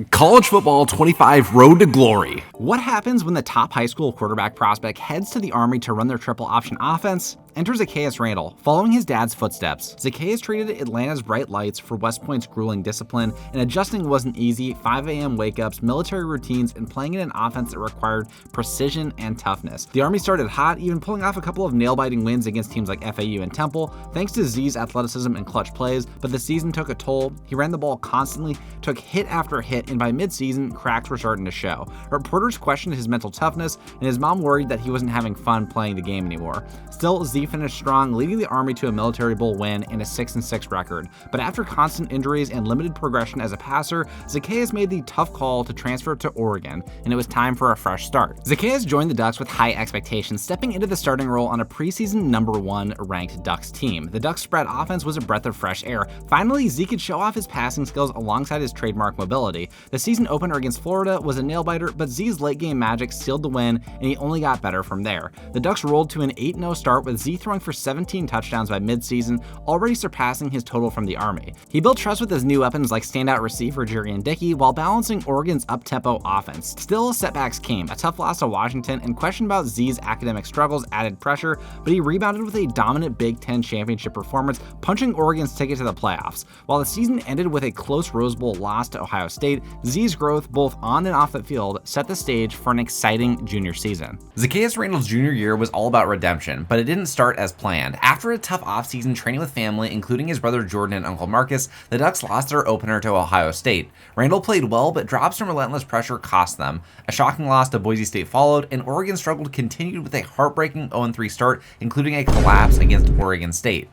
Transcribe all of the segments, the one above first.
College Football 25 Road to Glory. What happens when the top high school quarterback prospect heads to the Army to run their triple option offense? Enter Zaccheus Randle, following his dad's footsteps. Zaccheus traded Atlanta's bright lights for West Point's grueling discipline, and adjusting wasn't easy. 5 a.m. wake-ups, military routines, and playing in an offense that required precision and toughness. The Army started hot, even pulling off a couple of nail-biting wins against teams like FAU and Temple, thanks to Z's athleticism and clutch plays, but the season took a toll. He ran the ball constantly, took hit after hit, and by mid-season, cracks were starting to show. Reporters questioned his mental toughness, and his mom worried that he wasn't having fun playing the game anymore. Still, Z finished strong, leading the Army to a Military Bowl win and a 6-6 record. But after constant injuries and limited progression as a passer, Zaccheus made the tough call to transfer to Oregon, and it was time for a fresh start. Zaccheus joined the Ducks with high expectations, stepping into the starting role on a preseason #1 ranked Ducks team. The Ducks' spread offense was a breath of fresh air. Finally, Z could show off his passing skills alongside his trademark mobility. The season opener against Florida was a nail-biter, but Z's late-game magic sealed the win, and he only got better from there. The Ducks rolled to an 8-0 start with Z throwing for 17 touchdowns by mid-season, already surpassing his total from the Army. He built trust with his new weapons like standout receiver Jerian Dickey while balancing Oregon's up-tempo offense. Still, setbacks came. A tough loss to Washington and question about Z's academic struggles added pressure, but he rebounded with a dominant Big Ten championship performance, punching Oregon's ticket to the playoffs. While the season ended with a close Rose Bowl loss to Ohio State, Z's growth both on and off the field set the stage for an exciting junior season. Zaccheus Randle's junior year was all about redemption, but it didn't start as planned. After a tough offseason training with family, including his brother Jordan and Uncle Marcus, the Ducks lost their opener to Ohio State. Randle played well, but drops from relentless pressure cost them. A shocking loss to Boise State followed, and Oregon struggled continued with a heartbreaking 0-3 start, including a collapse against Oregon State.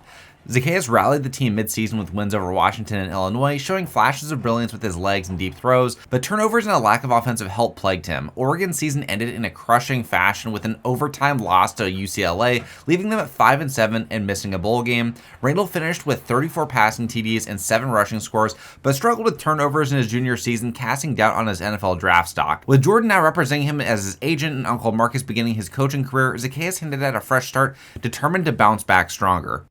Zaccheus rallied the team mid-season with wins over Washington and Illinois, showing flashes of brilliance with his legs and deep throws, but turnovers and a lack of offensive help plagued him. Oregon's season ended in a crushing fashion with an overtime loss to UCLA, leaving them at 5-7 and missing a bowl game. Randle finished with 34 passing TDs and 7 rushing scores, but struggled with turnovers in his junior season, casting doubt on his NFL draft stock. With Jordan now representing him as his agent and Uncle Marcus beginning his coaching career, Zaccheus hinted at a fresh start, determined to bounce back stronger.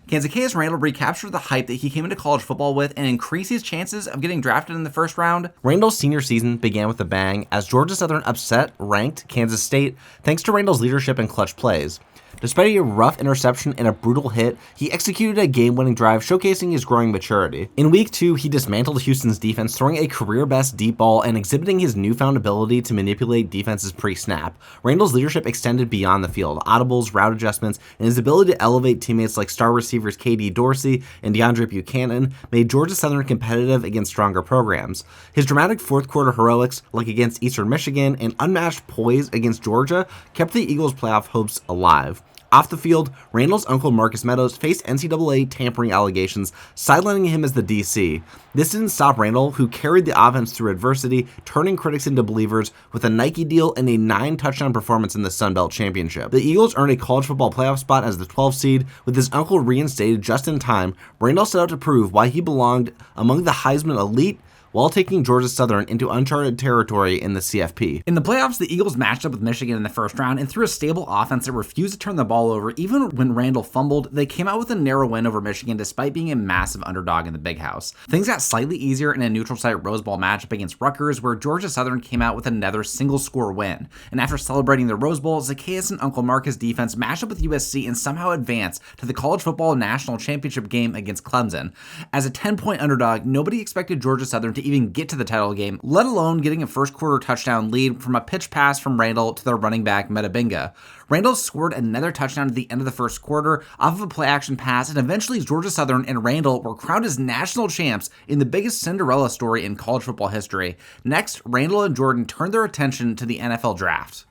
Can Zaccheus Randle recapture the hype that he came into college football with and increase his chances of getting drafted in the first round? Randle's senior season began with a bang as Georgia Southern upset ranked Kansas State thanks to Randle's leadership and clutch plays. Despite a rough interception and a brutal hit, he executed a game-winning drive showcasing his growing maturity. In week 2, he dismantled Houston's defense, throwing a career-best deep ball and exhibiting his newfound ability to manipulate defenses pre-snap. Randle's leadership extended beyond the field. Audibles, route adjustments, and his ability to elevate teammates like star receivers KD Dorsey and DeAndre Buchanan made Georgia Southern competitive against stronger programs. His dramatic fourth-quarter heroics, like against Eastern Michigan, and unmatched poise against Georgia, kept the Eagles' playoff hopes alive. Off the field, Randle's uncle Marcus Meadows faced NCAA tampering allegations, sidelining him as the DC. This didn't stop Randle, who carried the offense through adversity, turning critics into believers with a Nike deal and a 9-touchdown performance in the Sun Belt Championship. The Eagles earned a college football playoff spot as the 12th seed. With his uncle reinstated just in time, Randle set out to prove why he belonged among the Heisman elite, while taking Georgia Southern into uncharted territory in the CFP. In the playoffs, the Eagles matched up with Michigan in the first round, and through a stable offense that refused to turn the ball over even when Randle fumbled, they came out with a narrow win over Michigan despite being a massive underdog in the Big House. Things got slightly easier in a neutral site Rose Bowl matchup against Rutgers, where Georgia Southern came out with another single-score win. And after celebrating the Rose Bowl, Zaccheus and Uncle Marcus defense matched up with USC and somehow advanced to the College Football National Championship game against Clemson. As a 10-point underdog, nobody expected Georgia Southern to even get to the title game, let alone getting a first-quarter touchdown lead from a pitch pass from Randle to their running back Metabinga. Randle scored another touchdown at the end of the first quarter off of a play-action pass, and eventually Georgia Southern and Randle were crowned as national champs in the biggest Cinderella story in college football history. Next, Randle and Jordan turned their attention to the NFL draft.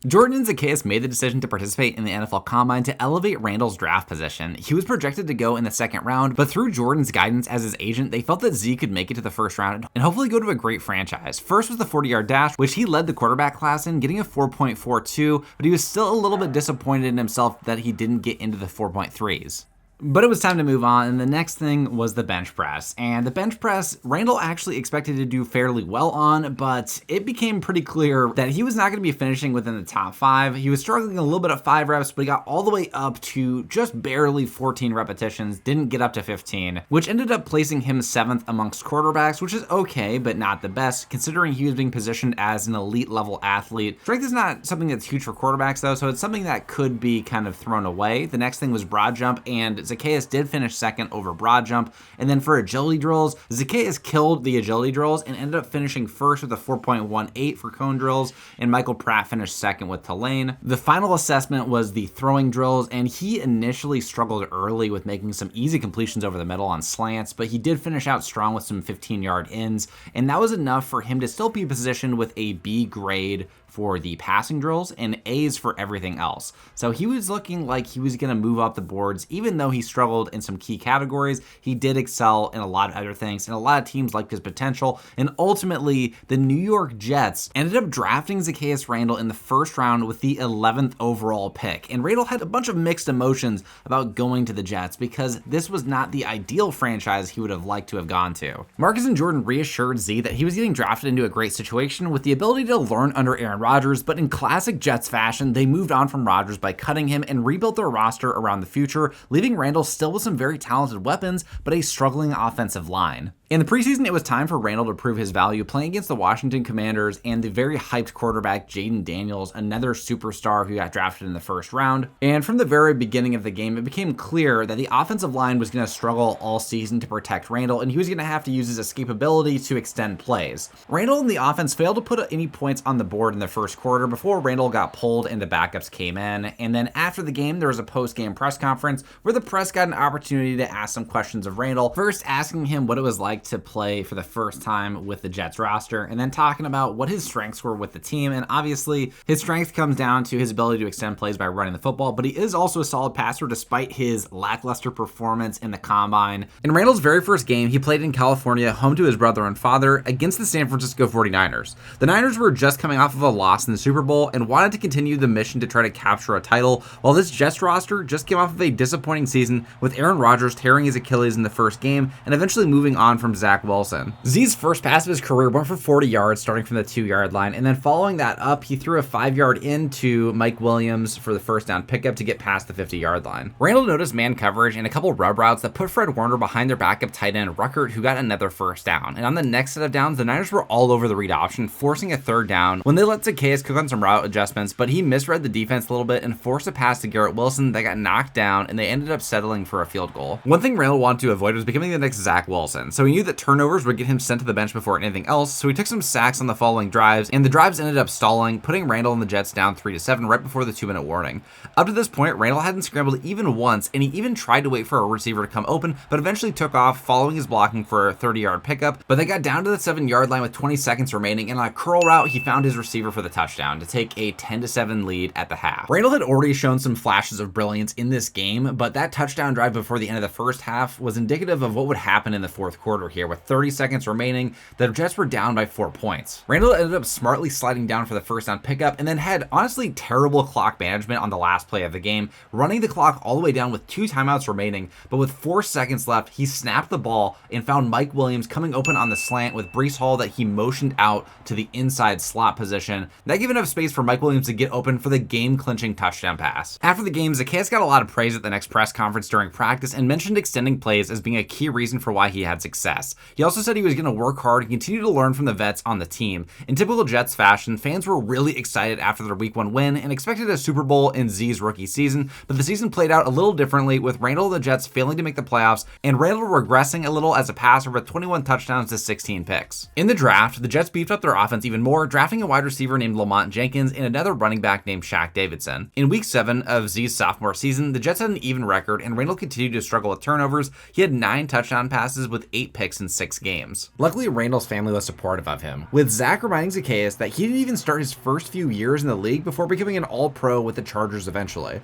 Jordan and Zaccheus made the decision to participate in the NFL Combine to elevate Randle's draft position. He was projected to go in the second round, but through Jordan's guidance as his agent, they felt that Z could make it to the first round and hopefully go to a great franchise. First was the 40-yard dash, which he led the quarterback class in, getting a 4.42, but he was still a little bit disappointed in himself that he didn't get into the 4.3s. But it was time to move on, and the next thing was the bench press. And the bench press, Randle actually expected to do fairly well on, but it became pretty clear that he was not going to be finishing within the top 5. He was struggling a little bit at 5 reps, but he got all the way up to just barely 14 repetitions, didn't get up to 15, which ended up placing him 7th amongst quarterbacks, which is okay, but not the best, considering he was being positioned as an elite level athlete. Strength is not something that's huge for quarterbacks though, so it's something that could be kind of thrown away. The next thing was broad jump, and Zaccheus did finish 2nd over broad jump. And then for agility drills, Zaccheus killed the agility drills and ended up finishing 1st with a 4.18 for cone drills, and Michael Pratt finished 2nd with Tulane. The final assessment was the throwing drills, and he initially struggled early with making some easy completions over the middle on slants, but he did finish out strong with some 15-yard ins, and that was enough for him to still be positioned with a B grade for the passing drills and A's for everything else. So he was looking like he was going to move up the boards. Even though he struggled in some key categories, he did excel in a lot of other things, and a lot of teams liked his potential. And ultimately, the New York Jets ended up drafting Zaccheus Randle in the 1st round with the 11th overall pick. And Randle had a bunch of mixed emotions about going to the Jets because this was not the ideal franchise he would have liked to have gone to. Marcus and Jordan reassured Z that he was getting drafted into a great situation with the ability to learn under Aaron Rodgers, but in classic Jets fashion, they moved on from Rodgers by cutting him and rebuilt their roster around the future, leaving Randle still with some very talented weapons, but a struggling offensive line. In the preseason, it was time for Randle to prove his value playing against the Washington Commanders and the very hyped quarterback Jaden Daniels, another superstar who got drafted in the 1st round. And from the very beginning of the game, it became clear that the offensive line was going to struggle all season to protect Randle, and he was going to have to use his escapability to extend plays. Randle and the offense failed to put any points on the board in the 1st quarter before Randle got pulled and the backups came in. And then after the game, there was a post-game press conference where the press got an opportunity to ask some questions of Randle, first asking him what it was like to play for the first time with the Jets roster, and then talking about what his strengths were with the team. And obviously his strength comes down to his ability to extend plays by running the football, but he is also a solid passer despite his lackluster performance in the combine. In Randle's very first game, he played in California, home to his brother and father, against the San Francisco 49ers. The Niners were just coming off of a loss in the Super Bowl and wanted to continue the mission to try to capture a title, while this Jets roster just came off of a disappointing season with Aaron Rodgers tearing his Achilles in the first game and eventually moving on from Zach Wilson. Z's first pass of his career went for 40 yards starting from the 2-yard line, and then following that up, he threw a 5-yard into Mike Williams for the first down pickup to get past the 50-yard line. Randle noticed man coverage and a couple rub routes that put Fred Warner behind their backup tight end Ruckert, who got another first down. And on the next set of downs, the Niners were all over the read option, forcing a 3rd down when they let Zaccheus cook on some route adjustments, but he misread the defense a little bit and forced a pass to Garrett Wilson that got knocked down, and they ended up settling for a field goal. One thing Randle wanted to avoid was becoming the next Zach Wilson, so he knew that turnovers would get him sent to the bench before anything else, so he took some sacks on the following drives, and the drives ended up stalling, putting Randle and the Jets down 3-7 right before the 2-minute warning. Up to this point, Randle hadn't scrambled even once, and he even tried to wait for a receiver to come open, but eventually took off following his blocking for a 30-yard pickup, but they got down to the 7-yard line with 20 seconds remaining, and on a curl route, he found his receiver for the touchdown to take a 10-7 lead at the half. Randle had already shown some flashes of brilliance in this game, but that touchdown drive before the end of the first half was indicative of what would happen in the 4th quarter here. With 30 seconds remaining, the Jets were down by 4 points. Randle ended up smartly sliding down for the first down pickup and then had honestly terrible clock management on the last play of the game, running the clock all the way down with 2 timeouts remaining, but with 4 seconds left, he snapped the ball and found Mike Williams coming open on the slant with Breece Hall that he motioned out to the inside slot position. That gave enough space for Mike Williams to get open for the game-clinching touchdown pass. After the game, Zaccheus got a lot of praise at the next press conference during practice and mentioned extending plays as being a key reason for why he had success. He also said he was going to work hard and continue to learn from the vets on the team. In typical Jets fashion, fans were really excited after their Week 1 win and expected a Super Bowl in Z's rookie season, but the season played out a little differently, with Randle and the Jets failing to make the playoffs and Randle regressing a little as a passer with 21 touchdowns to 16 picks. In the draft, the Jets beefed up their offense even more, drafting a wide receiver named Lamont Jenkins and another running back named Shaq Davidson. In Week 7 of Z's sophomore season, the Jets had an even record and Randle continued to struggle with turnovers. He had 9 touchdown passes with 8 picks in 6 games. Luckily, Randle's family was supportive of him, with Zach reminding Zaccheus that he didn't even start his first few years in the league before becoming an all-pro with the Chargers eventually.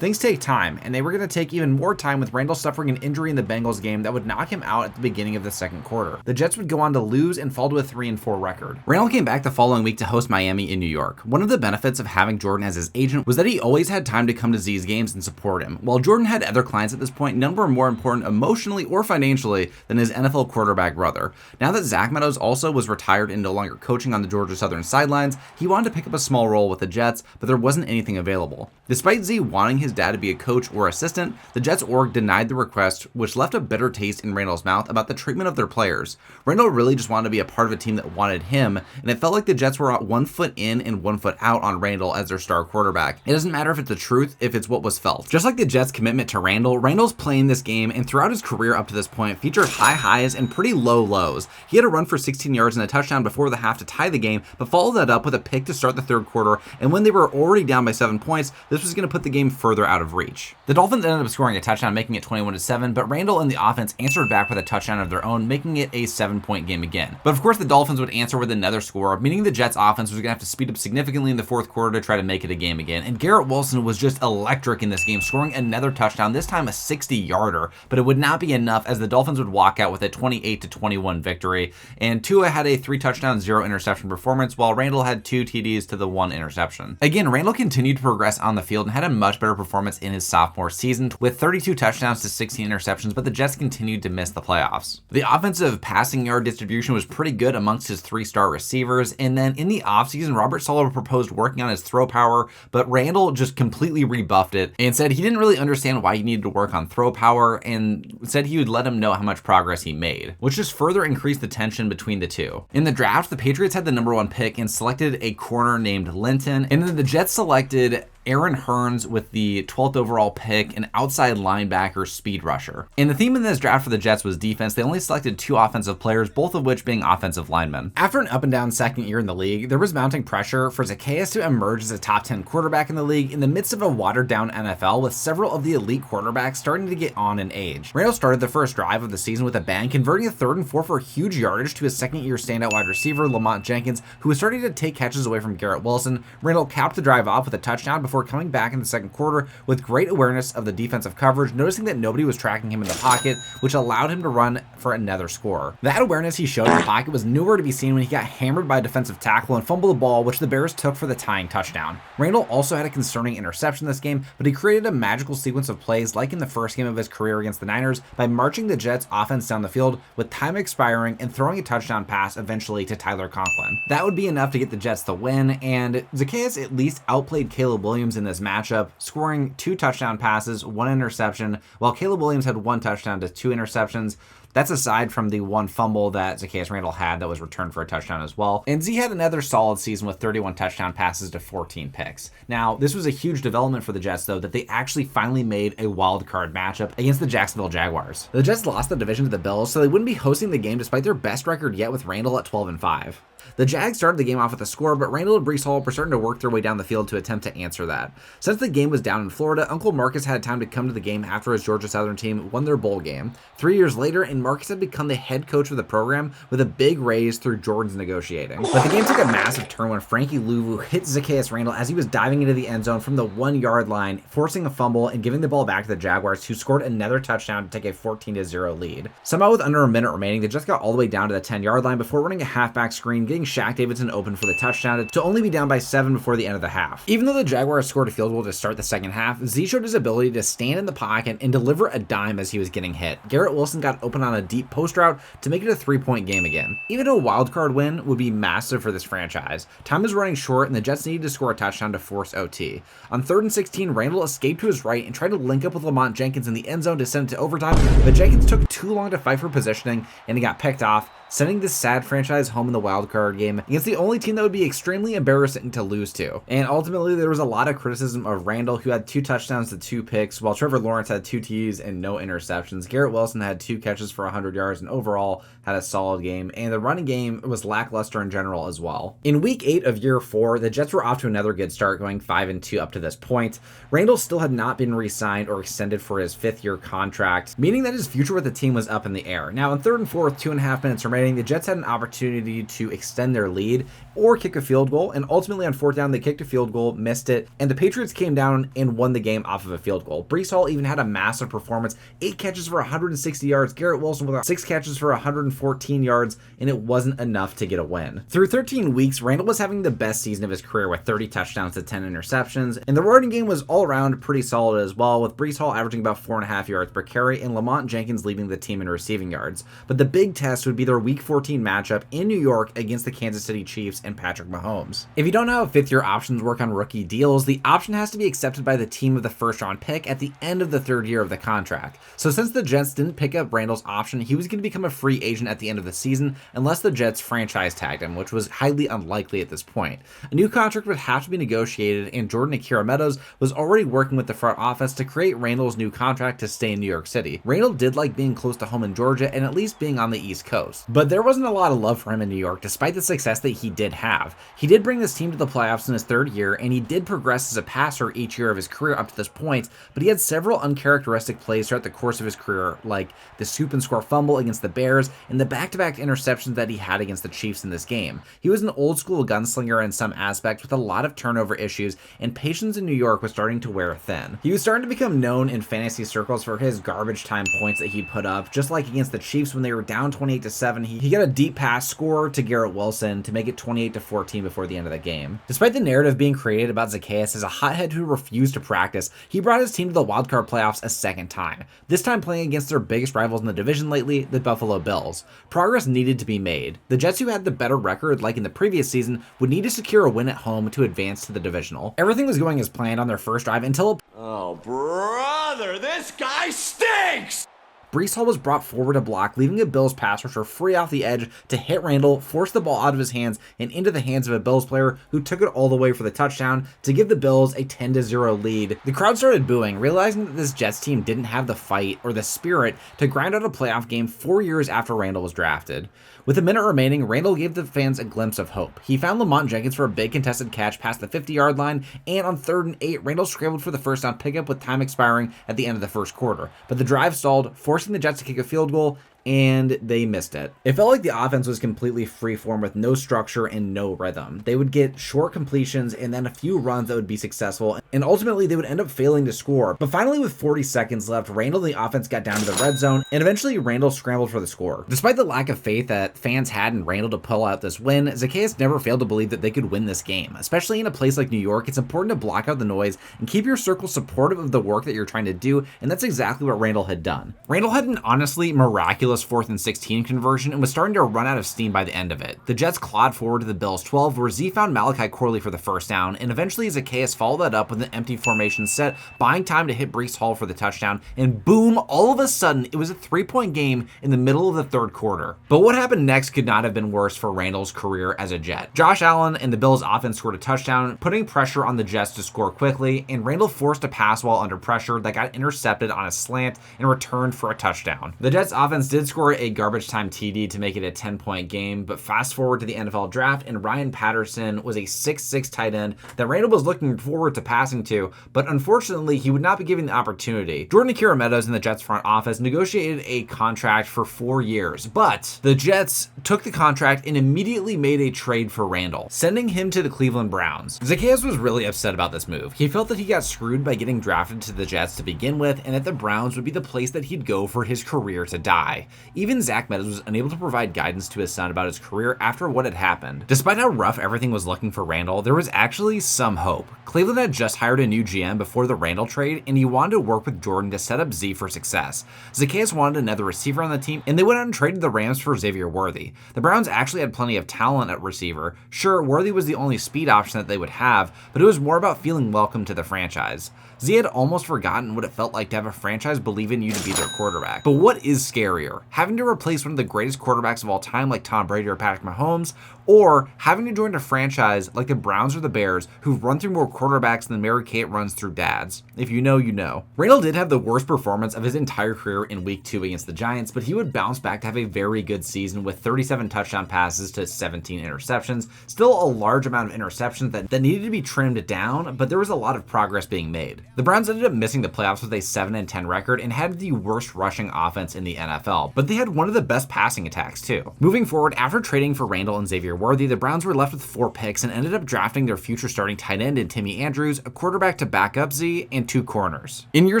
Things take time, and they were going to take even more time with Randle suffering an injury in the Bengals game that would knock him out at the beginning of the second quarter. The Jets would go on to lose and fall to a 3-4 record. Randle came back the following week to host Miami in New York. One of the benefits of having Jordan as his agent was that he always had time to come to Z's games and support him. While Jordan had other clients at this point, none were more important emotionally or financially than his NFL quarterback brother. Now that Zach Meadows also was retired and no longer coaching on the Georgia Southern sidelines, he wanted to pick up a small role with the Jets, but there wasn't anything available. Despite Z wanting his dad to be a coach or assistant, the Jets org denied the request, which left a bitter taste in Randle's mouth about the treatment of their players. Randle really just wanted to be a part of a team that wanted him, and it felt like the Jets were 1 foot in and 1 foot out on Randle as their star quarterback. It doesn't matter if it's the truth, if it's what was felt. Just like the Jets' commitment to Randle, Randle's playing this game and throughout his career up to this point featured high highs and pretty low lows. He had a run for 16 yards and a touchdown before the half to tie the game, but followed that up with a pick to start the third quarter, and when they were already down by 7 points, this was going to put the game further out of reach. The Dolphins ended up scoring a touchdown, making it 21-7, but Randle and the offense answered back with a touchdown of their own, making it a 7-point game again. But of course, the Dolphins would answer with another score, meaning the Jets offense was going to have to speed up significantly in the fourth quarter to try to make it a game again, and Garrett Wilson was just electric in this game, scoring another touchdown, this time a 60-yarder, but it would not be enough as the Dolphins would walk out with a 28-21 victory, and Tua had a 3-touchdown, 0-interception performance, while Randle had 2 TDs to the 1 interception. Again, Randle continued to progress on the field and had a much better performance in his sophomore season with 32 touchdowns to 16 interceptions, but the Jets continued to miss the playoffs. The offensive passing yard distribution was pretty good amongst his 3-star receivers, and then in the offseason, Robert Saleh proposed working on his throw power, but Randle just completely rebuffed it and said he didn't really understand why he needed to work on throw power and said he would let him know how much progress he made, which just further increased the tension between the two. In the draft, the Patriots had the number 1 pick and selected a corner named Linton, and then the Jets selected Aaron Hearns with the 12th overall pick, an outside linebacker speed rusher. And the theme in this draft for the Jets was defense. They only selected 2 offensive players, both of which being offensive linemen. After an up and down second year in the league, there was mounting pressure for Zaccheus to emerge as a top 10 quarterback in the league in the midst of a watered down NFL with several of the elite quarterbacks starting to get on in age. Randle started the first drive of the season with a bang, converting a 3rd and 4 for huge yardage to his second year standout wide receiver, Lamont Jenkins, who was starting to take catches away from Garrett Wilson. Randle capped the drive off with a touchdown before coming back in the second quarter with great awareness of the defensive coverage, noticing that nobody was tracking him in the pocket, which allowed him to run for another score. That awareness he showed in the pocket was nowhere to be seen when he got hammered by a defensive tackle and fumbled the ball, which the Bears took for the tying touchdown. Randle also had a concerning interception this game, but he created a magical sequence of plays like in the first game of his career against the Niners by marching the Jets offense down the field with time expiring and throwing a touchdown pass eventually to Tyler Conklin. That would be enough to get the Jets the win, and Zaccheus at least outplayed Caleb Williams in this matchup, scoring 2 touchdown passes, 1 interception, while Caleb Williams had 1 touchdown to 2 interceptions. That's aside from the 1 fumble that Zaccheus Randle had that was returned for a touchdown as well. And Z had another solid season with 31 touchdown passes to 14 picks. Now, this was a huge development for the Jets, though, that they actually finally made a wild card matchup against the Jacksonville Jaguars. The Jets lost the division to the Bills, so they wouldn't be hosting the game despite their best record yet with Randle at 12-5. The Jags started the game off with a score, but Randle and Breece Hall were starting to work their way down the field to attempt to answer that. Since the game was down in Florida, Uncle Marcus had time to come to the game after his Georgia Southern team won their bowl game. 3 years later, and Marcus had become the head coach of the program with a big raise through Jordan's negotiating. But the game took a massive turn when Frankie Louvu hit Zaccheus Randle as he was diving into the end zone from the 1-yard line, forcing a fumble and giving the ball back to the Jaguars, who scored another touchdown to take a 14-0 lead. Somehow, with under a minute remaining, they just got all the way down to the 10-yard line before running a halfback screen, getting Shaq Davidson open for the touchdown to only be down by 7 before the end of the half. Even though the Jaguars scored a field goal to start the second half, Z showed his ability to stand in the pocket and deliver a dime as he was getting hit. Garrett Wilson got open on a deep post route to make it a 3-point game again. Even a wildcard win would be massive for this franchise. Time is running short and the Jets needed to score a touchdown to force OT. On 3rd and 16, Randle escaped to his right and tried to link up with Lamont Jenkins in the end zone to send it to overtime, but Jenkins took too long to fight for positioning and he got picked off, sending this sad franchise home in the wildcard game against the only team that would be extremely embarrassing to lose to. And ultimately, there was a lot of criticism of Randle, who had 2 touchdowns to 2 picks, while Trevor Lawrence had 2 TDs and no interceptions. Garrett Wilson had 2 catches for 100 yards and overall had a solid game, and the running game was lackluster in general as well. In week 8 of year 4, the Jets were off to another good start, going 5-2 up to this point. Randle still had not been re-signed or extended for his 5th-year contract, meaning that his future with the team was up in the air. Now, on 3rd and 4th, 2.5 minutes remaining, raining, the Jets had an opportunity to extend their lead or kick a field goal, and ultimately on fourth down, they kicked a field goal, missed it, and the Patriots came down and won the game off of a field goal. Breece Hall even had a massive performance, 8 catches for 160 yards, Garrett Wilson with 6 catches for 114 yards, and it wasn't enough to get a win. Through 13 weeks, Randle was having the best season of his career with 30 touchdowns to 10 interceptions, and the running game was all around pretty solid as well, with Breece Hall averaging about 4.5 yards per carry and Lamont Jenkins leading the team in receiving yards. But the big test would be their Week 14 matchup in New York against the Kansas City Chiefs and Patrick Mahomes. If you don't know how fifth-year options work on rookie deals, the option has to be accepted by the team of the first-round pick at the end of the third year of the contract. So since the Jets didn't pick up Randle's option, he was going to become a free agent at the end of the season unless the Jets franchise tagged him, which was highly unlikely at this point. A new contract would have to be negotiated, and Jordan Akira Meadows was already working with the front office to create Randle's new contract to stay in New York City. Randle did like being close to home in Georgia and at least being on the East Coast, but there wasn't a lot of love for him in New York despite the success that he did have. He did bring this team to the playoffs in his third year, and he did progress as a passer each year of his career up to this point, but he had several uncharacteristic plays throughout the course of his career, like the scoop and score fumble against the Bears and the back-to-back interceptions that he had against the Chiefs in this game. He was an old-school gunslinger in some aspects with a lot of turnover issues, and patience in New York was starting to wear thin. He was starting to become known in fantasy circles for his garbage time points that he'd put up, just like against the Chiefs when they were down 28-7. He got a deep pass score to Garrett Wilson to make it 28-14 before the end of the game. Despite the narrative being created about Zaccheus as a hothead who refused to practice, he brought his team to the wildcard playoffs a second time, this time playing against their biggest rivals in the division lately, the Buffalo Bills. Progress needed to be made. The Jets, who had the better record like in the previous season, would need to secure a win at home to advance to the divisional. Everything was going as planned on their first drive until Oh, brother, this guy stinks! Breece Hall was brought forward to block, leaving a Bills pass rusher free off the edge to hit Randle, force the ball out of his hands and into the hands of a Bills player who took it all the way for the touchdown to give the Bills a 10-0 lead. The crowd started booing, realizing that this Jets team didn't have the fight or the spirit to grind out a playoff game 4 years after Randle was drafted. With a minute remaining, Randle gave the fans a glimpse of hope. He found Lamont Jenkins for a big contested catch past the 50-yard line, and on 3rd and 8, Randle scrambled for the first down pickup with time expiring at the end of the first quarter. But the drive stalled, forcing the Jets to kick a field goal, and they missed it. It felt like the offense was completely freeform with no structure and no rhythm. They would get short completions and then a few runs that would be successful, and ultimately they would end up failing to score. But finally, with 40 seconds left, Randle and the offense got down to the red zone, and eventually Randle scrambled for the score. Despite the lack of faith that fans had in Randle to pull out this win, Zaccheus never failed to believe that they could win this game. Especially in a place like New York, it's important to block out the noise and keep your circle supportive of the work that you're trying to do, and that's exactly what Randle had done. Randle had an honestly miraculous 4th and 16 conversion and was starting to run out of steam by the end of it. The Jets clawed forward to the Bills 12, where Z found Malachi Corley for the first down, and eventually Zaccheus followed that up with an empty formation set, buying time to hit Breece Hall for the touchdown, and boom, all of a sudden, it was a 3-point game in the middle of the third quarter. But what happened next could not have been worse for Randle's career as a Jet. Josh Allen and the Bills offense scored a touchdown, putting pressure on the Jets to score quickly, and Randle forced a pass while under pressure that got intercepted on a slant and returned for a touchdown. The Jets offense did score a garbage time TD to make it a 10-point game, but fast forward to the NFL draft, and Ryan Patterson was a 6'6" tight end that Randle was looking forward to passing to, but unfortunately he would not be given the opportunity. Jordan Akira Meadows in the Jets front office negotiated a contract for 4 years, but the Jets took the contract and immediately made a trade for Randle, sending him to the Cleveland Browns. Zaccheus was really upset about this move. He felt that he got screwed by getting drafted to the Jets to begin with, and that the Browns would be the place that he'd go for his career to die. Even Zach Meadows was unable to provide guidance to his son about his career after what had happened. Despite how rough everything was looking for Randle, there was actually some hope. Cleveland had just hired a new GM before the Randle trade, and he wanted to work with Jordan to set up Z for success. Zaccheus wanted another receiver on the team, and they went out and traded the Rams for Xavier Worthy. The Browns actually had plenty of talent at receiver. Sure, Worthy was the only speed option that they would have, but it was more about feeling welcome to the franchise. Z had almost forgotten what it felt like to have a franchise believe in you to be their quarterback. But what is scarier? Having to replace one of the greatest quarterbacks of all time like Tom Brady or Patrick Mahomes, or having to join a franchise like the Browns or the Bears who've run through more quarterbacks than Mary Kate runs through dads? If you know, you know. Randle did have the worst performance of his entire career in Week 2 against the Giants, but he would bounce back to have a very good season with 37 touchdown passes to 17 interceptions. Still a large amount of interceptions that needed to be trimmed down, but there was a lot of progress being made. The Browns ended up missing the playoffs with a 7-10 record and had the worst rushing offense in the NFL, but they had one of the best passing attacks too. Moving forward, after trading for Randle and Xavier Worthy, the Browns were left with 4 picks and ended up drafting their future starting tight end in Timmy Andrews, a quarterback to back up Z, and 2 corners. In year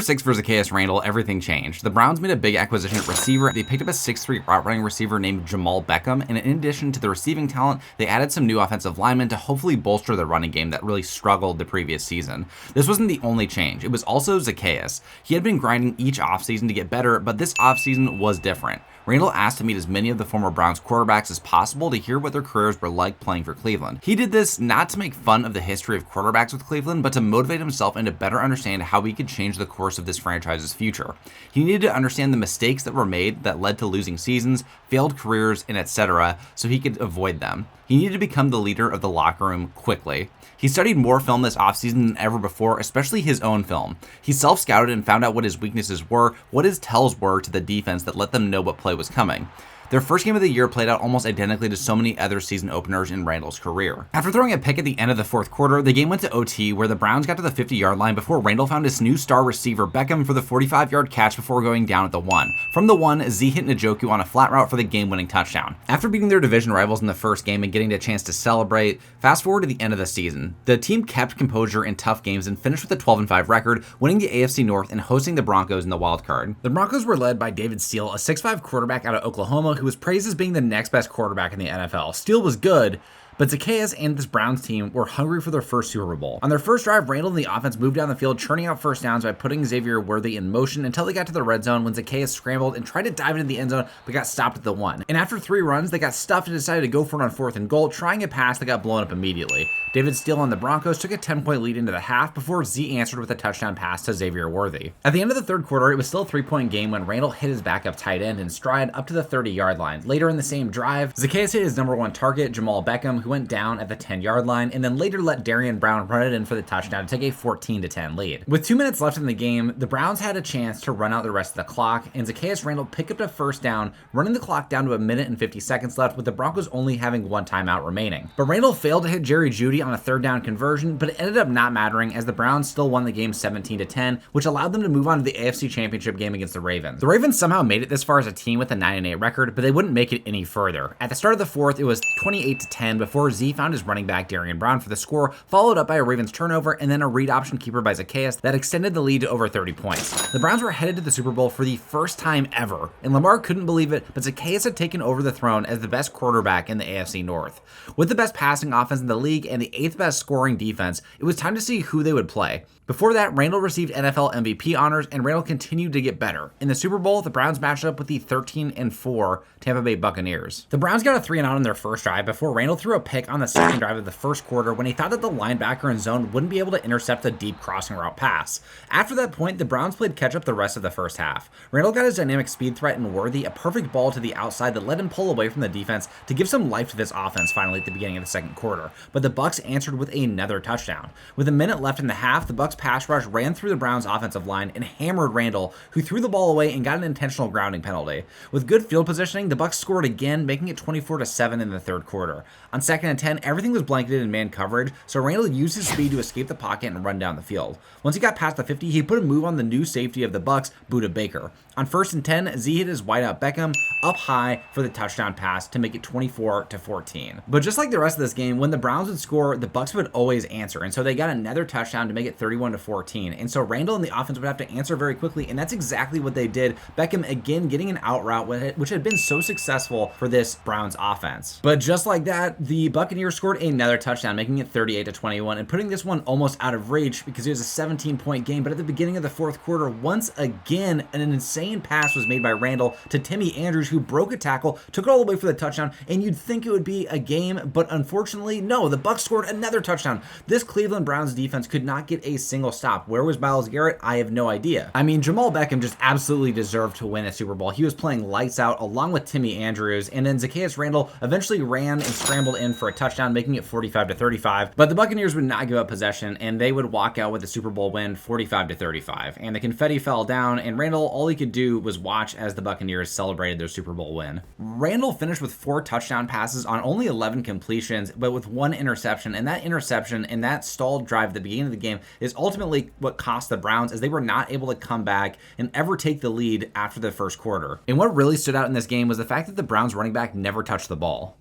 6 for Zaccheus Randle, everything changed. The Browns made a big acquisition at receiver. They picked up a 6'3" route running receiver named Jamal Beckham, and in addition to the receiving talent, they added some new offensive linemen to hopefully bolster the running game that really struggled the previous season. This wasn't the only change. It was also Zaccheus. He had been grinding each offseason to get better, but this offseason was different. Randle asked to meet as many of the former Browns quarterbacks as possible to hear what their careers were like playing for Cleveland. He did this not to make fun of the history of quarterbacks with Cleveland, but to motivate himself and to better understand how he could change the course of this franchise's future. He needed to understand the mistakes that were made that led to losing seasons, failed careers, and etc., so he could avoid them. He needed to become the leader of the locker room quickly. He studied more film this offseason than ever before, especially his own film. He self-scouted and found out what his weaknesses were, what his tells were to the defense that let them know what play was coming. Their first game of the year played out almost identically to so many other season openers in Randle's career. After throwing a pick at the end of the fourth quarter, the game went to OT where the Browns got to the 50-yard line before Randle found his new star receiver Beckham for the 45-yard catch before going down at the 1. From the 1, Z hit Njoku on a flat route for the game-winning touchdown. After beating their division rivals in the first game and getting a chance to celebrate, fast forward to the end of the season. The team kept composure in tough games and finished with a 12-5 record, winning the AFC North and hosting the Broncos in the wild card. The Broncos were led by David Steele, a 6'5" quarterback out of Oklahoma who was praised as being the next best quarterback in the NFL. Steele was good, but Zaccheus and this Browns team were hungry for their first Super Bowl. On their first drive, Randle and the offense moved down the field, churning out first downs by putting Xavier Worthy in motion until they got to the red zone when Zaccheus scrambled and tried to dive into the end zone but got stopped at the 1. And after 3 runs, they got stuffed and decided to go for it on 4th and goal, trying a pass that got blown up immediately. David Steele and the Broncos took a 10-point lead into the half before Z answered with a touchdown pass to Xavier Worthy. At the end of the third quarter, it was still a 3-point game when Randle hit his backup tight end in stride up to the 30-yard line. Later in the same drive, Zaccheus hit his number 1 target, Jamal Beckham, who went down at the 10-yard line, and then later let Darian Brown run it in for the touchdown to take a 14-10 lead. With 2 minutes left in the game, the Browns had a chance to run out the rest of the clock, and Zaccheus Randle picked up a first down, running the clock down to 1 minute and 50 seconds left, with the Broncos only having 1 timeout remaining. But Randle failed to hit Jerry Jeudy on a 3rd down conversion, but it ended up not mattering as the Browns still won the game 17-10, which allowed them to move on to the AFC Championship game against the Ravens. The Ravens somehow made it this far as a team with a 9-8 record, but they wouldn't make it any further. At the start of the 4th, it was 28-10 before Z found his running back Darian Brown for the score, followed up by a Ravens turnover and then a read option keeper by Zaccheus that extended the lead to over 30 points. The Browns were headed to the Super Bowl for the first time ever, and Lamar couldn't believe it, but Zaccheus had taken over the throne as the best quarterback in the AFC North. With the best passing offense in the league and the 8th best scoring defense, it was time to see who they would play. Before that, Randle received NFL MVP honors, and Randle continued to get better. In the Super Bowl, the Browns matched up with the 13-4 Tampa Bay Buccaneers. The Browns got a 3-and-out on their first drive before Randle threw a pick on the second drive of the first quarter when he thought that the linebacker in zone wouldn't be able to intercept the deep crossing route pass. After that point, the Browns played catch-up the rest of the first half. Randle got his dynamic speed threat in Worthy, a perfect ball to the outside that let him pull away from the defense to give some life to this offense finally at the beginning of the second quarter. But the Bucs answered with another touchdown. With a minute left in the half, the Bucs pass rush ran through the Browns offensive line and hammered Randle, who threw the ball away and got an intentional grounding penalty. With good field positioning, the Bucs scored again, making it 24-7 in the third quarter. On 2nd and 10, everything was blanketed in man coverage, so Randle used his speed to escape the pocket and run down the field. Once he got past the 50, he put a move on the new safety of the Bucs, Budda Baker. On 1st and 10, Z hit his wideout Beckham up high for the touchdown pass to make it 24-14. But just like the rest of this game, when the Browns would score, the Bucs would always answer, and so they got another touchdown to make it 31-14. And so Randle and the offense would have to answer very quickly, and that's exactly what they did. Beckham again getting an out route which had been so successful for this Browns offense. But just like that, the Buccaneers scored another touchdown, making it 38-21, and putting this one almost out of reach because it was a 17-point game. But at the beginning of the fourth quarter, once again, an insane pass was made by Randle to Timmy Andrews, who broke a tackle, took it all the way for the touchdown, and you'd think it would be a game, but unfortunately, no, the Bucs scored another touchdown. This Cleveland Browns defense could not get a single stop. Where was Myles Garrett? I have no idea. I mean, Jamal Beckham just absolutely deserved to win a Super Bowl. He was playing lights out along with Timmy Andrews, and then Zaccheus Randle eventually ran and scrambled in win for a touchdown, making it 45-35. But the Buccaneers would not give up possession, and they would walk out with the Super Bowl win 45-35. And the confetti fell down, and Randle, all he could do was watch as the Buccaneers celebrated their Super Bowl win. Randle finished with 4 touchdown passes on only 11 completions, but with 1 interception, and that interception and that stalled drive at the beginning of the game is ultimately what cost the Browns, as they were not able to come back and ever take the lead after the first quarter. And what really stood out in this game was the fact that the Browns running back never touched the ball.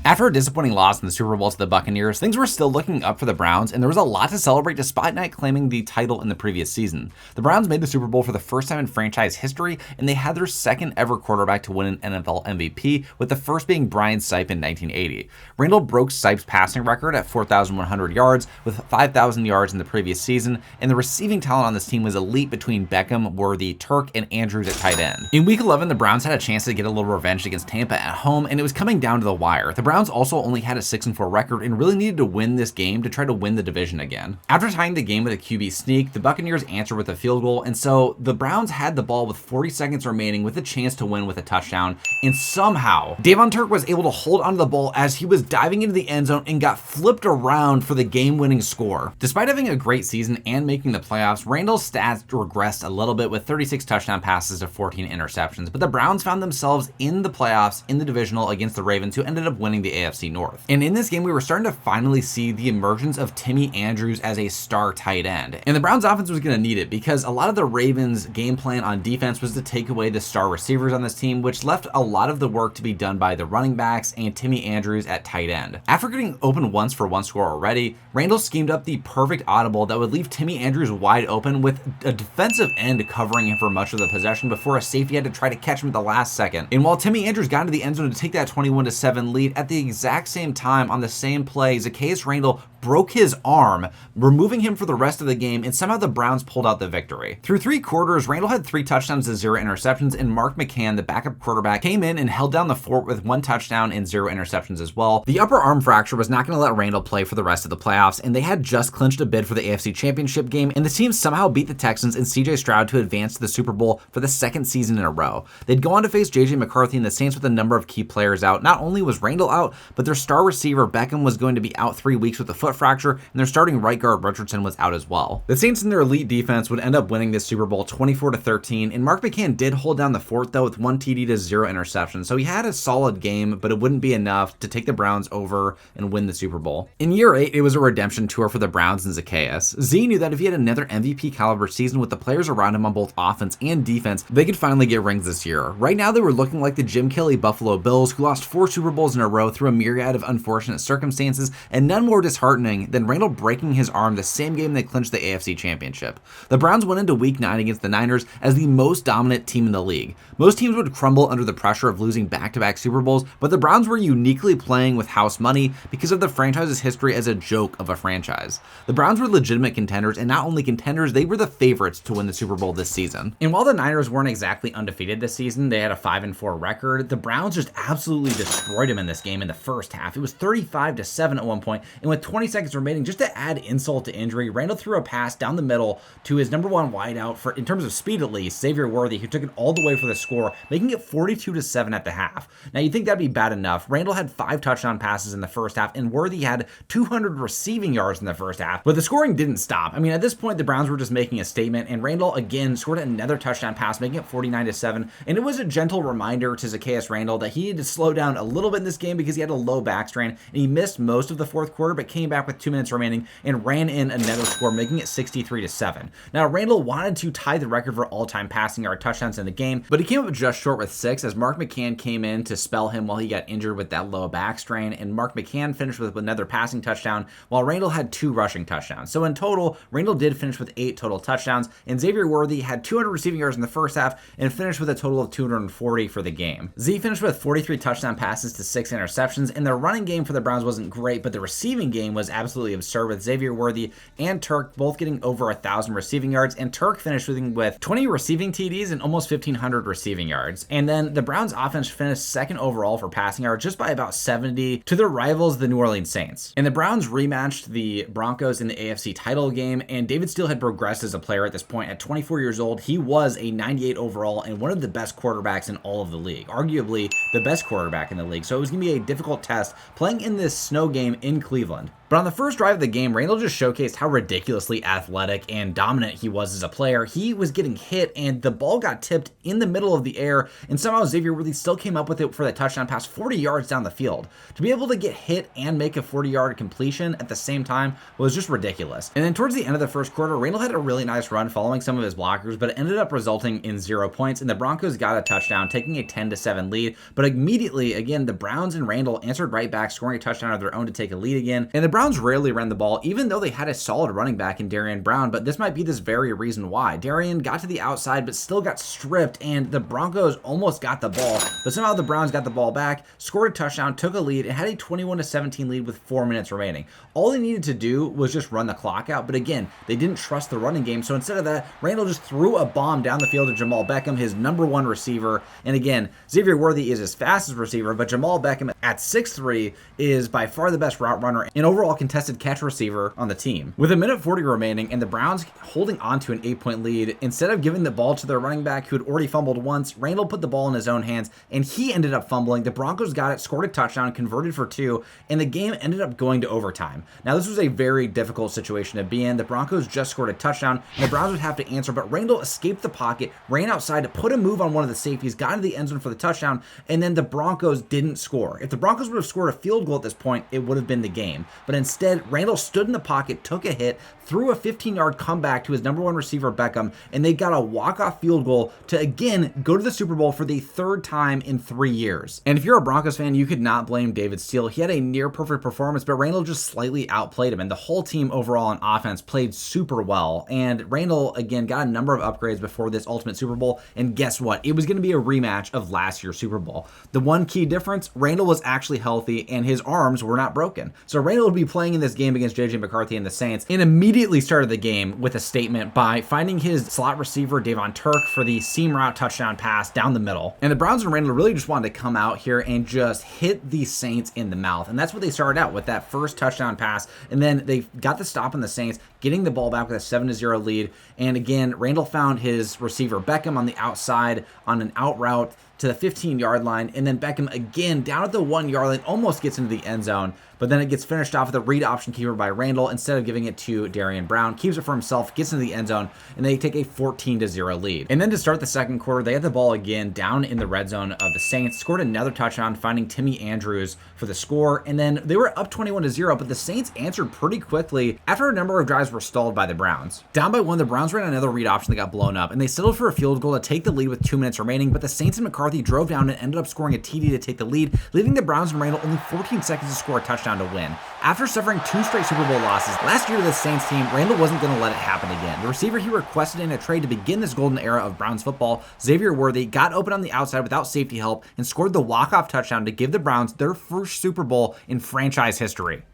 After a disappointing loss in the Super Bowl to the Buccaneers, things were still looking up for the Browns, and there was a lot to celebrate despite not claiming the title in the previous season. The Browns made the Super Bowl for the first time in franchise history, and they had their second ever quarterback to win an NFL MVP, with the first being Brian Sipe in 1980. Randle broke Sipe's passing record at 4,100 yards, with 5,000 yards in the previous season, and the receiving talent on this team was elite between Beckham, Worthy, Turk, and Andrews at tight end. In Week 11, the Browns had a chance to get a little revenge against Tampa at home, and it was coming down to the wire. The Browns also only had a 6-4 record and really needed to win this game to try to win the division again. After tying the game with a QB sneak, the Buccaneers answered with a field goal, and so the Browns had the ball with 40 seconds remaining with a chance to win with a touchdown, and somehow Davon Turk was able to hold onto the ball as he was diving into the end zone and got flipped around for the game-winning score. Despite having a great season and making the playoffs, Randle's stats regressed a little bit with 36 touchdown passes to 14 interceptions, but the Browns found themselves in the playoffs in the divisional against the Ravens, who ended up winning the AFC North. And in this game, we were starting to finally see the emergence of Timmy Andrews as a star tight end. And the Browns offense was going to need it because a lot of the Ravens' game plan on defense was to take away the star receivers on this team, which left a lot of the work to be done by the running backs and Timmy Andrews at tight end. After getting open once for 1 score already, Randle schemed up the perfect audible that would leave Timmy Andrews wide open with a defensive end covering him for much of the possession before a safety had to try to catch him at the last second. And while Timmy Andrews got into the end zone to take that 21-7 lead, at the exact same time on the same play, Zaccheus Randle broke his arm, removing him for the rest of the game, and somehow the Browns pulled out the victory. Through 3 quarters, Randle had 3 touchdowns and 0 interceptions, and Mark McCann, the backup quarterback, came in and held down the fort with 1 touchdown and 0 interceptions as well. The upper arm fracture was not going to let Randle play for the rest of the playoffs, and they had just clinched a bid for the AFC Championship game, and the team somehow beat the Texans and CJ Stroud to advance to the Super Bowl for the 2nd season in a row. They'd go on to face JJ McCarthy and the Saints with a number of key players out. Not only was Randle out, but their star receiver Beckham was going to be out 3 weeks with a foot fracture, and their starting right guard Richardson was out as well. The Saints and their elite defense would end up winning this Super Bowl 24-13, and Mark McCann did hold down the fort though with 1 TD to 0 interceptions, so he had a solid game, but it wouldn't be enough to take the Browns over and win the Super Bowl. In year 8, it was a redemption tour for the Browns and Zaccheus. Z knew that if he had another MVP caliber season with the players around him on both offense and defense, they could finally get rings this year. Right now, they were looking like the Jim Kelly Buffalo Bills, who lost 4 Super Bowls in a row through a myriad of unfortunate circumstances, and none more disheartening than Randle breaking his arm the same game they clinched the AFC Championship. The Browns went into Week 9 against the Niners as the most dominant team in the league. Most teams would crumble under the pressure of losing back-to-back Super Bowls, but the Browns were uniquely playing with house money because of the franchise's history as a joke of a franchise. The Browns were legitimate contenders, and not only contenders, they were the favorites to win the Super Bowl this season. And while the Niners weren't exactly undefeated this season, they had a 5-4 record, the Browns just absolutely destroyed them in this game in the first half. It was 35-7 at one point, and with 20 seconds remaining, just to add insult to injury, Randle threw a pass down the middle to his number 1 wideout, for in terms of speed at least, Xavier Worthy, who took it all the way for the score, making it 42-7 at the half. Now, you'd think that'd be bad enough. Randle had 5 touchdown passes in the first half, and Worthy had 200 receiving yards in the first half, but the scoring didn't stop. I mean, at this point, the Browns were just making a statement, and Randle again scored another touchdown pass, making it 49-7, and it was a gentle reminder to Zaccheus Randle that he needed to slow down a little bit in this game because he had a low back strain, and he missed most of the fourth quarter, but came back with 2 minutes remaining and ran in another score, making it 63-7. Now, Randle wanted to tie the record for all-time passing yard touchdowns in the game, but he came up just short with 6 as Mark McCann came in to spell him while he got injured with that low back strain, and Mark McCann finished with another passing touchdown, while Randle had 2 rushing touchdowns. So in total, Randle did finish with 8 total touchdowns, and Xavier Worthy had 200 receiving yards in the first half and finished with a total of 240 for the game. Z finished with 43 touchdown passes to 6 interceptions, and the running game for the Browns wasn't great, but the receiving game was was absolutely absurd, with Xavier Worthy and Turk both getting over 1,000 receiving yards, and Turk finished with 20 receiving TDs and almost 1,500 receiving yards. And then the Browns offense finished second overall for passing yards, just by about 70 to their rivals, the New Orleans Saints. And the Browns rematched the Broncos in the AFC title game, and David Steele had progressed as a player at this point. At 24 years old, he was a 98 overall and one of the best quarterbacks in all of the league, arguably the best quarterback in the league. So it was going to be a difficult test playing in this snow game in Cleveland. But on the first drive of the game, Randle just showcased how ridiculously athletic and dominant he was as a player. He was getting hit, and the ball got tipped in the middle of the air, and somehow Xavier Worthy still came up with it for that touchdown pass 40 yards down the field. To be able to get hit and make a 40-yard completion at the same time was just ridiculous. And then towards the end of the first quarter, Randle had a really nice run following some of his blockers, but it ended up resulting in 0 points, and the Broncos got a touchdown, taking a 10-7 lead. But immediately, again, the Browns and Randle answered right back, scoring a touchdown of their own to take a lead again. And the Browns rarely ran the ball, even though they had a solid running back in Darian Brown, but this might be this very reason why. Darian got to the outside, but still got stripped, and the Broncos almost got the ball, but somehow the Browns got the ball back, scored a touchdown, took a lead, and had a 21-17 lead with 4 minutes remaining. All they needed to do was just run the clock out, but again, they didn't trust the running game, so instead of that, Randle just threw a bomb down the field to Jamal Beckham, his #1 receiver. And again, Xavier Worthy is his fastest receiver, but Jamal Beckham at 6'3" is by far the best route runner and overall contested catch receiver on the team. With 1:40 remaining and the Browns holding on to an 8-point lead, instead of giving the ball to their running back who had already fumbled once, Randle put the ball in his own hands and he ended up fumbling. The Broncos got it, scored a touchdown, converted for 2, and the game ended up going to overtime. Now, this was a very difficult situation to be in. The Broncos just scored a touchdown and the Browns would have to answer, but Randle escaped the pocket, ran outside to put a move on one of the safeties, got into the end zone for the touchdown, and then the Broncos didn't score. If the Broncos would have scored a field goal at this point, it would have been the game. But instead, Randle stood in the pocket, took a hit, threw a 15-yard comeback to his #1 receiver, Beckham, and they got a walk-off field goal to, again, go to the Super Bowl for the 3rd time in 3 years. And if you're a Broncos fan, you could not blame David Steele. He had a near-perfect performance, but Randle just slightly outplayed him, and the whole team overall on offense played super well. And Randle, again, got a number of upgrades before this ultimate Super Bowl, and guess what? It was going to be a rematch of last year's Super Bowl. The one key difference, Randle was actually healthy, and his arms were not broken. So Randle would be playing in this game against J.J. McCarthy and the Saints, and immediately started the game with a statement by finding his slot receiver, Davon Turk, for the seam route touchdown pass down the middle. And the Browns and Randle really just wanted to come out here and just hit the Saints in the mouth. And that's what they started out with, that first touchdown pass. And then they got the stop on the Saints, getting the ball back with a 7-0 lead. And again, Randle found his receiver, Beckham, on the outside on an out route to the 15-yard line, and then Beckham again down at the 1-yard line, almost gets into the end zone, but then it gets finished off with a read option keeper by Randle instead of giving it to Darian Brown. Keeps it for himself, gets into the end zone, and they take a 14-0 lead. And then to start the second quarter, they had the ball again down in the red zone of the Saints, scored another touchdown, finding Timmy Andrews for the score, and then they were up 21-0, but the Saints answered pretty quickly after a number of drives were stalled by the Browns. Down by 1, the Browns ran another read option that got blown up, and they settled for a field goal to take the lead with 2 minutes remaining, but the Saints and McCarthy drove down and ended up scoring a TD to take the lead, leaving the Browns and Randle only 14 seconds to score a touchdown to win. After suffering 2 straight Super Bowl losses last year to the Saints team, Randle wasn't going to let it happen again. The receiver he requested in a trade to begin this golden era of Browns football, Xavier Worthy, got open on the outside without safety help and scored the walk-off touchdown to give the Browns their first Super Bowl in franchise history.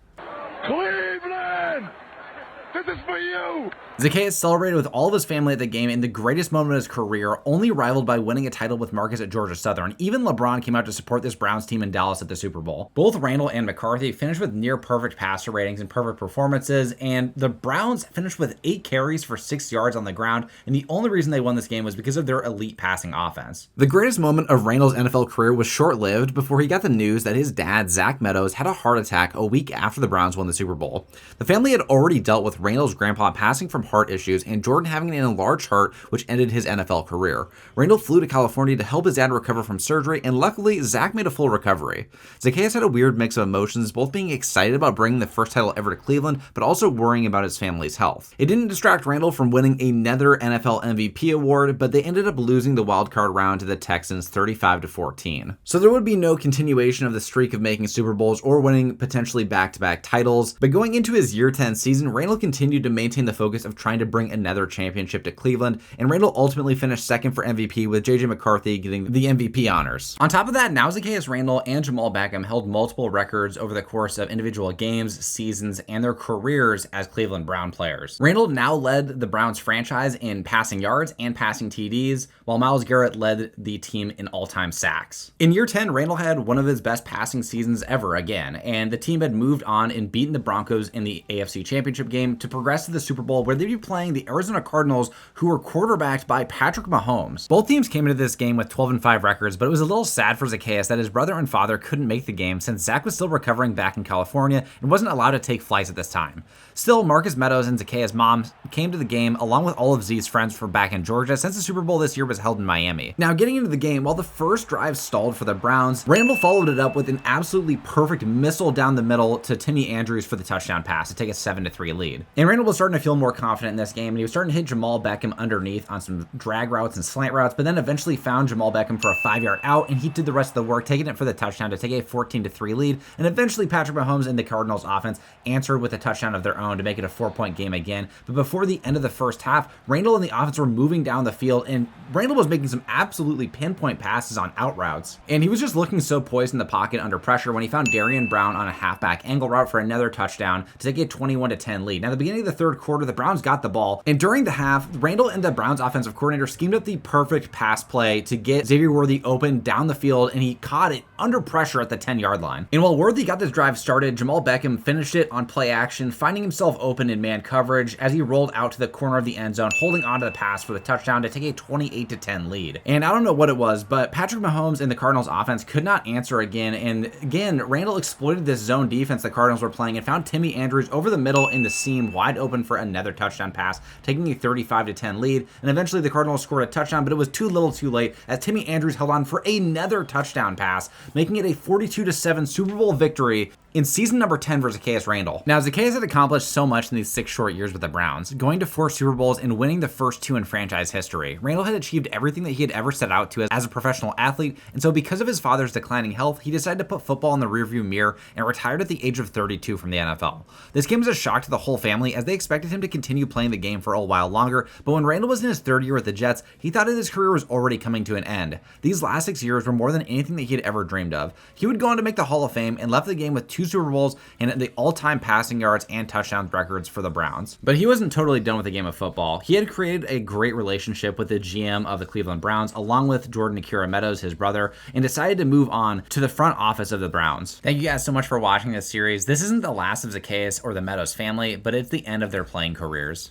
Cleveland! This is for you! Zaccheus celebrated with all of his family at the game in the greatest moment of his career, only rivaled by winning a title with Marcus at Georgia Southern. Even LeBron came out to support this Browns team in Dallas at the Super Bowl. Both Randle and McCarthy finished with near-perfect passer ratings and perfect performances, and the Browns finished with 8 carries for 6 yards on the ground, and the only reason they won this game was because of their elite passing offense. The greatest moment of Randle's NFL career was short-lived before he got the news that his dad, Zach Meadows, had a heart attack a week after the Browns won the Super Bowl. The family had already dealt with Randle's grandpa passing from heart issues and Jordan having an enlarged heart, which ended his NFL career. Randle flew to California to help his dad recover from surgery, and luckily, Zach made a full recovery. Zaccheus had a weird mix of emotions, both being excited about bringing the first title ever to Cleveland, but also worrying about his family's health. It didn't distract Randle from winning another NFL MVP award, but they ended up losing the wildcard round to the Texans 35-14. So there would be no continuation of the streak of making Super Bowls or winning potentially back-to-back titles, but going into his year 10 season, Randle continued continued to maintain the focus of trying to bring another championship to Cleveland, and Randle ultimately finished second for MVP, with JJ McCarthy getting the MVP honors. On top of that, now Zaccheus Randle and Jamal Beckham held multiple records over the course of individual games, seasons, and their careers as Cleveland Brown players. Randle now led the Browns franchise in passing yards and passing TDs, while Myles Garrett led the team in all-time sacks. In year 10, Randle had one of his best passing seasons ever again, and the team had moved on and beaten the Broncos in the AFC Championship game to progress to the Super Bowl, where they'd be playing the Arizona Cardinals, who were quarterbacked by Patrick Mahomes. Both teams came into this game with 12-5 records, but it was a little sad for Zaccheus that his brother and father couldn't make the game since Zach was still recovering back in California and wasn't allowed to take flights at this time. Still, Marcus Meadows and Zaccheus' mom came to the game along with all of Z's friends from back in Georgia, since the Super Bowl this year was held in Miami. Now, getting into the game, while the first drive stalled for the Browns, Randle followed it up with an absolutely perfect missile down the middle to Timmy Andrews for the touchdown pass to take a 7-3 lead. And Randle was starting to feel more confident in this game, and he was starting to hit Jamal Beckham underneath on some drag routes and slant routes, but then eventually found Jamal Beckham for a 5-yard out, and he did the rest of the work, taking it for the touchdown to take a 14-3 lead. And eventually Patrick Mahomes and the Cardinals offense answered with a touchdown of their own to make it a 4-point game again. But before the end of the first half, Randle and the offense were moving down the field, and Randle was making some absolutely pinpoint passes on out routes. And he was just looking so poised in the pocket under pressure when he found Darian Brown on a halfback angle route for another touchdown to take a 21-10 lead. Now, at the beginning of the third quarter, the Browns got the ball, and during the half, Randle and the Browns offensive coordinator schemed up the perfect pass play to get Xavier Worthy open down the field, and he caught it under pressure at the 10-yard line. And while Worthy got this drive started, Jamal Beckham finished it on play action, finding himself open in man coverage as he rolled out to the corner of the end zone, holding onto the pass for the touchdown to take a 28-10 lead. And I don't know what it was, but Patrick Mahomes and the Cardinals offense could not answer again, and again, Randle exploited this zone defense the Cardinals were playing and found Timmy Andrews over the middle in the seam wide open for another touchdown pass, taking a 35-10 lead. And eventually the Cardinals scored a touchdown, but it was too little too late as Timmy Andrews held on for another touchdown pass, making it a 42-7 Super Bowl victory in season number 10 for Zaccheus Randle. Now, Zaccheus had accomplished so much in these 6 short years with the Browns, going to 4 Super Bowls and winning the first 2 in franchise history. Randle had achieved everything that he had ever set out to as a professional athlete, and so because of his father's declining health, he decided to put football in the rearview mirror and retired at the age of 32 from the NFL. This came as a shock to the whole family, as they expected him to continue playing the game for a while longer, but when Randle was in his 3rd year with the Jets, he thought that his career was already coming to an end. These last 6 years were more than anything that he had ever dreamed of. He would go on to make the Hall of Fame and left the game with 2 Super Bowls and the all-time passing yards and touchdowns records for the Browns. But he wasn't totally done with the game of football. He had created a great relationship with the GM of the Cleveland Browns, along with Jordan Akira Meadows, his brother, and decided to move on to the front office of the Browns. Thank you guys so much for watching this series. This isn't the last of Zaccheus or the Meadows family, but it's the end of their playing careers.